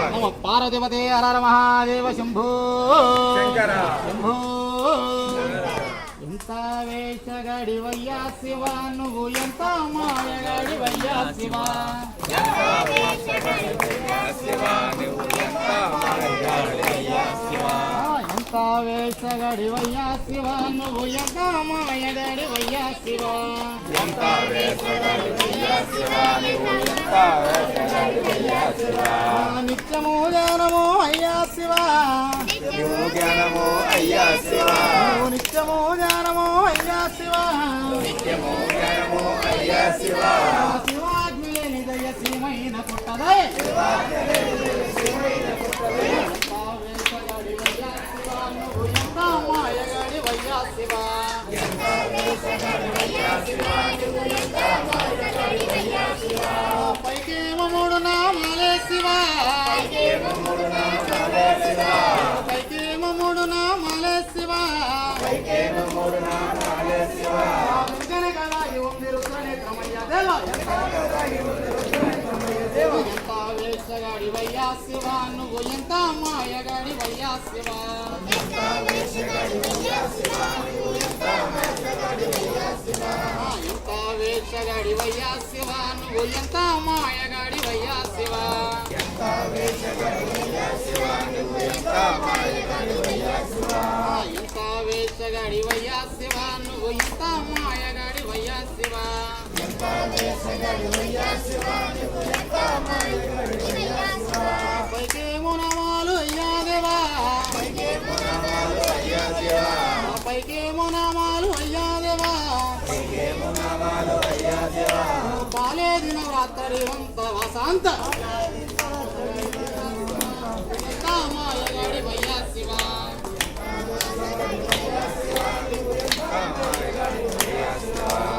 नम पार्वतीपते हर हर महादेव शंभो शंभो ఎంత వేషగడివయ్యా శివ నువ్వు ఎంత మాయగడివయ్యా శివ ఎంత వేషగడివయ్యా శివ నువ్వు ఎంత మాయగడివయ్యా శివ ఎంత వేషగడివయ్యా శివ నువ్వు ఎంత మాయగడివయ్యా శివ ఎంత వేషగడివయ్యా శివ నువ్వు ఎంత వేషగడివయ్యా శివ నిత్యము జ్ఞానము అయ్యా శివ నిత్యము జ్ఞానము అయ్యా శివ నిత్యము జ్ఞానము అయ్యా శివ నిత్యము జ్ఞానము అయ్యా శివ శివాజ్ఞలేని దయ శ్రీమైన పుట్టదయ నువ్వు ఎంత మాయగాడివయ్యా శివ పైకేమో మూడు నామాలే శివ పైకేమో మూడు నామాలే శివ ఎంత వేషగాడివయ్యా శివ నువ్వు ఎంత మాయగాడివయ్యా శివ ఎంత వేషగాడివయ్యా శివ నువ్వు ఎంత మాయగాడివయ్యా శివ ఎంత వేషగాడివయ్యా శివ నువ్వు ఎంత మాయగాడివయ్యా శివ ఎంత వేషగాడివయ్యా శివ నువ్వు ఎంత మాయగాడివయ్యా శివ ఎంత వేషగాడివయ్యా శివ నువ్వు ఎంత మాయగాడివయ్యా శివ పైకేమో నామాలు అయ్యా దేవా పైకేమో నామాలు అయ్యా దేవా పైకేమో నామాలు అయ్యా దేవా పైకేమో నామాలు అయ్యా దేవా బాలే దిన రాత్రి వంత వసంత ఎంత మాయగాడివయ్యా శివ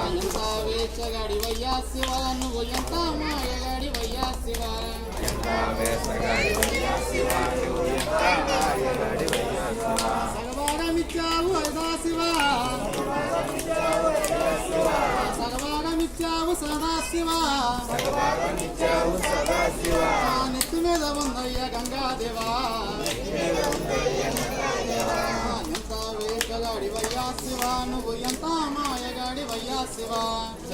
ఎంత వేషగాడివయ్యా శివ నువ్వు ఎంత మాయగాడివయ్యా శివ సగవాడమిచ్చావు అదా శివ సగవాడమిచ్చావు సదా శివ నెత్తి మీద ఉందయ్య గంగాదేవా ఎంత వేషగాడివయ్యా శివ నువ్వు ఎంత మాయగాడివయ్యా శివ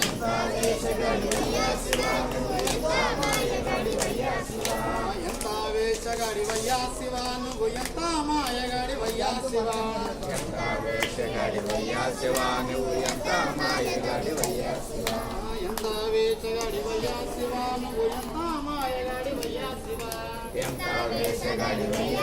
ఎంత వేషగాడివయ్యా శివ నువ్వు ఎంత మాయగాడివయ్యా శివ ఎంత వేషగాడివయ్యా శివ నువ్వు ఎంత మాయగాడివయ్యా శివ ఎంత వేషగాడివయ్యా శివ నువ్వు ఎంత మాయగాడివయ్యా శివ ఎంత వేషగాడివయ్యా శివ నువ్వు ఎంత మాయగాడివయ్యా శివ ఎంత వేషగాడివయ్యా